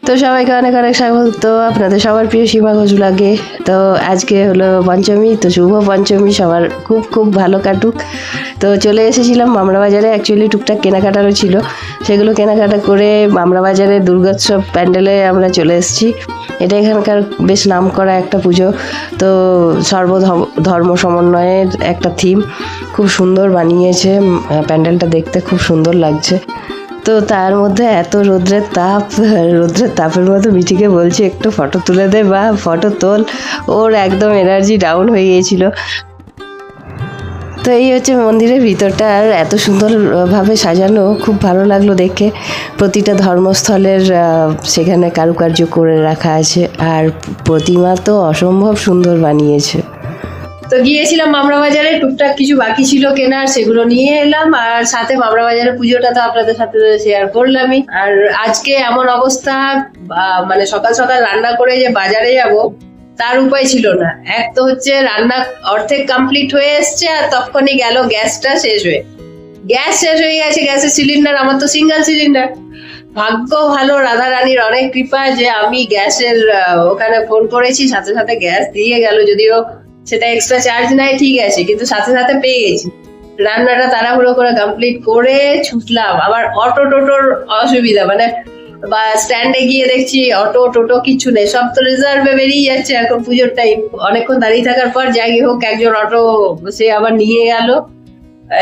তো সবাইকে অনেক অনেক স্বাগত আপনাদের সবার প্রিয় সীমা ঘোষ ব্লগে। তো আজকে হলো পঞ্চমী, তো শুভ পঞ্চমী, সবার খুব খুব ভালো কাটুক। তো চলে এসেছিলাম মামরা বাজারে, অ্যাকচুয়ালি টুকটাক কেনাকাটারও ছিল, সেগুলো কেনাকাটা করে মামরা বাজারে দুর্গোৎসব প্যান্ডেলে আমরা চলে এসেছি। এটা এখানকার বেশ নামকরা একটা পুজো। তো সর্বধর্ম সমন্বয়ের একটা থিম, খুব সুন্দর বানিয়েছে প্যান্ডেলটা, দেখতে খুব সুন্দর লাগছে। তো তার মধ্যে এত রোদ্রের তাপের মধ্যে মিঠিকে বলছি একটু ফটো তুলে দে বা ফটো তোল, ওর একদম এনার্জি ডাউন হয়ে গিয়েছিল। তো এই হচ্ছে মন্দিরের ভিতরটা, আর এত সুন্দরভাবে সাজানো, খুব ভালো লাগলো দেখে। প্রতিটা ধর্মস্থলের সেখানে কারুকার্য করে রাখা আছে, আর প্রতিমা তো অসম্ভব সুন্দর বানিয়েছে। তো গিয়েছিলাম মামরা বাজারে, টুকটাক কিছু বাকি ছিল কেনার, সেগুলো নিয়ে এলাম। আর সাথে মামরা বাজারের পুজোটা তো আপনাদের সাথে শেয়ার করলামই। আর আজকে এমন অবস্থা, মানে সকাল সকাল রান্না করে যে বাজারে যাব তার উপায় ছিল না। এক তো হচ্ছে রান্না অর্ধেক কমপ্লিট হয়ে এসছে, আর তখনই গেল গ্যাসটা শেষ হয়ে গেছে। গ্যাসের সিলিন্ডার, আমার তো সিঙ্গেল সিলিন্ডার। ভাগ্য ভালো, রাধা রানীর অনেক কৃপা যে আমি গ্যাসের ওখানে ফোন করেছি, সাথে সাথে গ্যাস দিয়ে গেল। যদিও সেটা এক্সট্রা চার্জ নেয় ঠিক আছে, কিন্তু সাথে সাথে পেয়ে গেছি। রান্নাটা তাড়াহুড়ো করে কমপ্লিট করে ছুটলাম। আবার অটো টোটোর অসুবিধা, মানে বা স্ট্যান্ডে গিয়ে দেখছি অটো টোটো কিছু নেই, সব তো রিজার্ভে বেরিয়ে যাচ্ছে এখন পুজোর টাইম। অনেকক্ষণ দাঁড়িয়ে থাকার পর যাই হোক একজন অটো সে আবার নিয়ে গেল,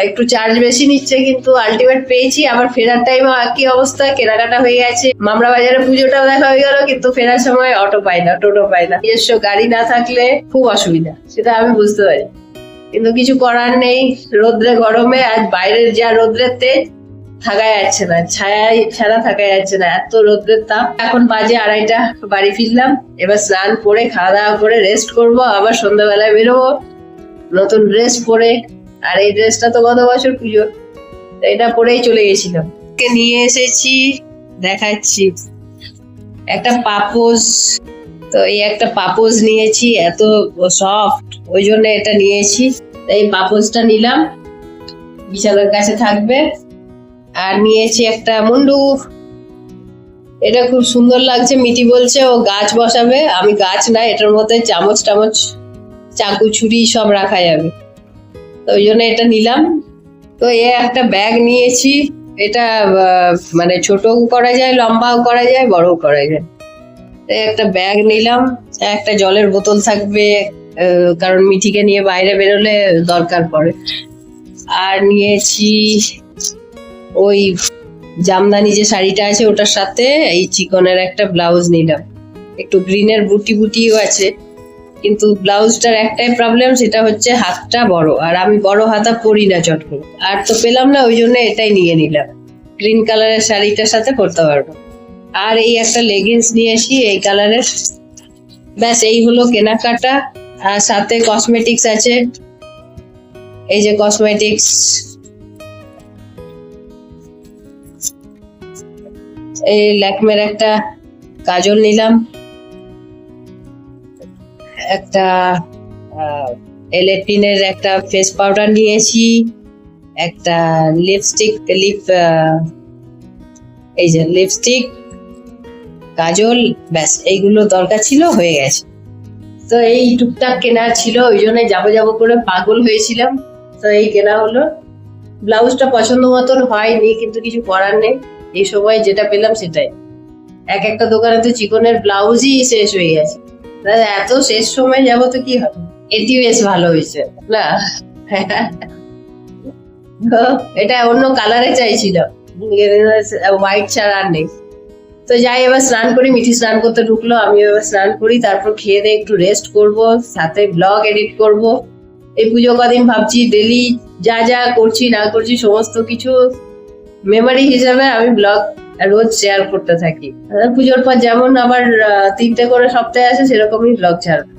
একটু চার্জ বেশি নিচ্ছে, কিন্তু আলটিমেট পেয়েছি। আবার ফেরার টাইমে একই অবস্থা, কেনাকাটা হয়ে গেছে, মামরা বাজারে পুজোটাও দেখা হয়ে গেল, কিন্তু ফেরার সময় অটো পাই না, টোটো পাই না। নিজস্ব গাড়ি না থাকলে খুব অসুবিধা, সেটা আমি বুঝতে পারি, কিন্তু কিছু করার নেই। রোদ্রে গরমে আজ বাইরের যা রোদ্রের তেজ, থাকা যাচ্ছে না, ছায়ায় ছাড়া থাকা যাচ্ছে না, এত রোদ্রের তাপ। এখন বাজে 2:30, বাড়ি ফিরলাম। এবার স্নান করে খাওয়া দাওয়া করে রেস্ট করব, আবার সন্ধ্যাবেলায় বেরোবো নতুন ড্রেস পরে। আর এই ড্রেসটা তো গত বছর পুজো, এটা পরেই চলে গেছিলাম। নিয়ে এসেছি, দেখাচ্ছি একটা পাপোশ। তো এই একটা পাপোশ নিয়েছি, এত সফট, ওই জন্য এটা নিয়েছি। এই পাপোশটা নিলাম, বিছানার কাছে থাকবে। আর নিয়েছি একটা মুন্ডু, এটা খুব সুন্দর লাগছে। মিটি বলছে ও গাছ বসাবে, আমি গাছ না, এটার মধ্যে চামচ টামচ চাকু ছুরি সব রাখা যাবে, তো ওই জন্য এটা নিলাম। তো এ একটা ব্যাগ নিয়েছি, এটা মানে ছোটও করা যায়, লম্বাও করা যায়, বড়ও করা যায়। একটা ব্যাগ নিলাম, একটা জলের বোতল থাকবে, কারণ মিঠিকে নিয়ে বাইরে বেরোলে দরকার পড়ে। আর নিয়েছি ওই জামদানি যে শাড়িটা আছে ওটার সাথে এই চিকনের একটা ব্লাউজ নিলাম, একটু গ্রিনের বুটি বুটিও আছে, কিন্তু ব্লাউজটার একটাই প্রবলেম, সেটা হচ্ছে হাতটা বড়, আর আমি বড় হাতা পরি না চট করে। আর তো পেলাম না, ওই জন্য এটাই নিয়ে নিলাম, গ্রিন কালারের শাড়িটার সাথে পরতে পারবো। আর এই একটা লেগিংস নিয়েছি এই কালারের। ব্যাস এই হলো কেনাকাটা। আর সাথে কসমেটিক্স আছে, এই যে কসমেটিক্স, এই ল্যাকমের একটা কাজল নিলাম, একটা এলেটিনের একটা ফেস পাউডার নিয়েছি, একটা লিপস্টিক, এই যে লিপস্টিক, কাজল, ব্যাস এইগুলো দরকার ছিল, হয়ে গেছে। তো এই টুকটাক কেনা ছিল, ওই জন্য যাবো করে পাগল হয়েছিলাম। তো এই কেনা হলো। ব্লাউজটা পছন্দ মতন হয়নি, কিন্তু কিছু করার নেই, এই সময় যেটা পেলাম সেটাই। একটা দোকানে তো চিকনের ব্লাউজই শেষ হয়ে গেছে, এত শেষ সময় যাবো তো কি হবে। এটি বেশ ভালো হয়েছে না, এটা অন্য কালারে চাইছিলাম, হোয়াইট ছাড়া আর নেই। তো যাই, এবার স্নান করি, মিঠি স্নান করতে ঢুকলো, আমি এবার স্নান করি, তারপর খেয়ে দিয়ে একটু রেস্ট করব, সাথে ব্লগ এডিট করব। এই পুজো কদিন ভাবছি ডেলি যা যা করছি না করছি সমস্ত কিছু মেমোরি হিসাবে আমি ব্লগ রোজ শেয়ার করতে থাকি। পুজোর পর যেমন আবার 3টে করে সপ্তাহে আসে, সেরকমই ব্লগ ছাড়বো।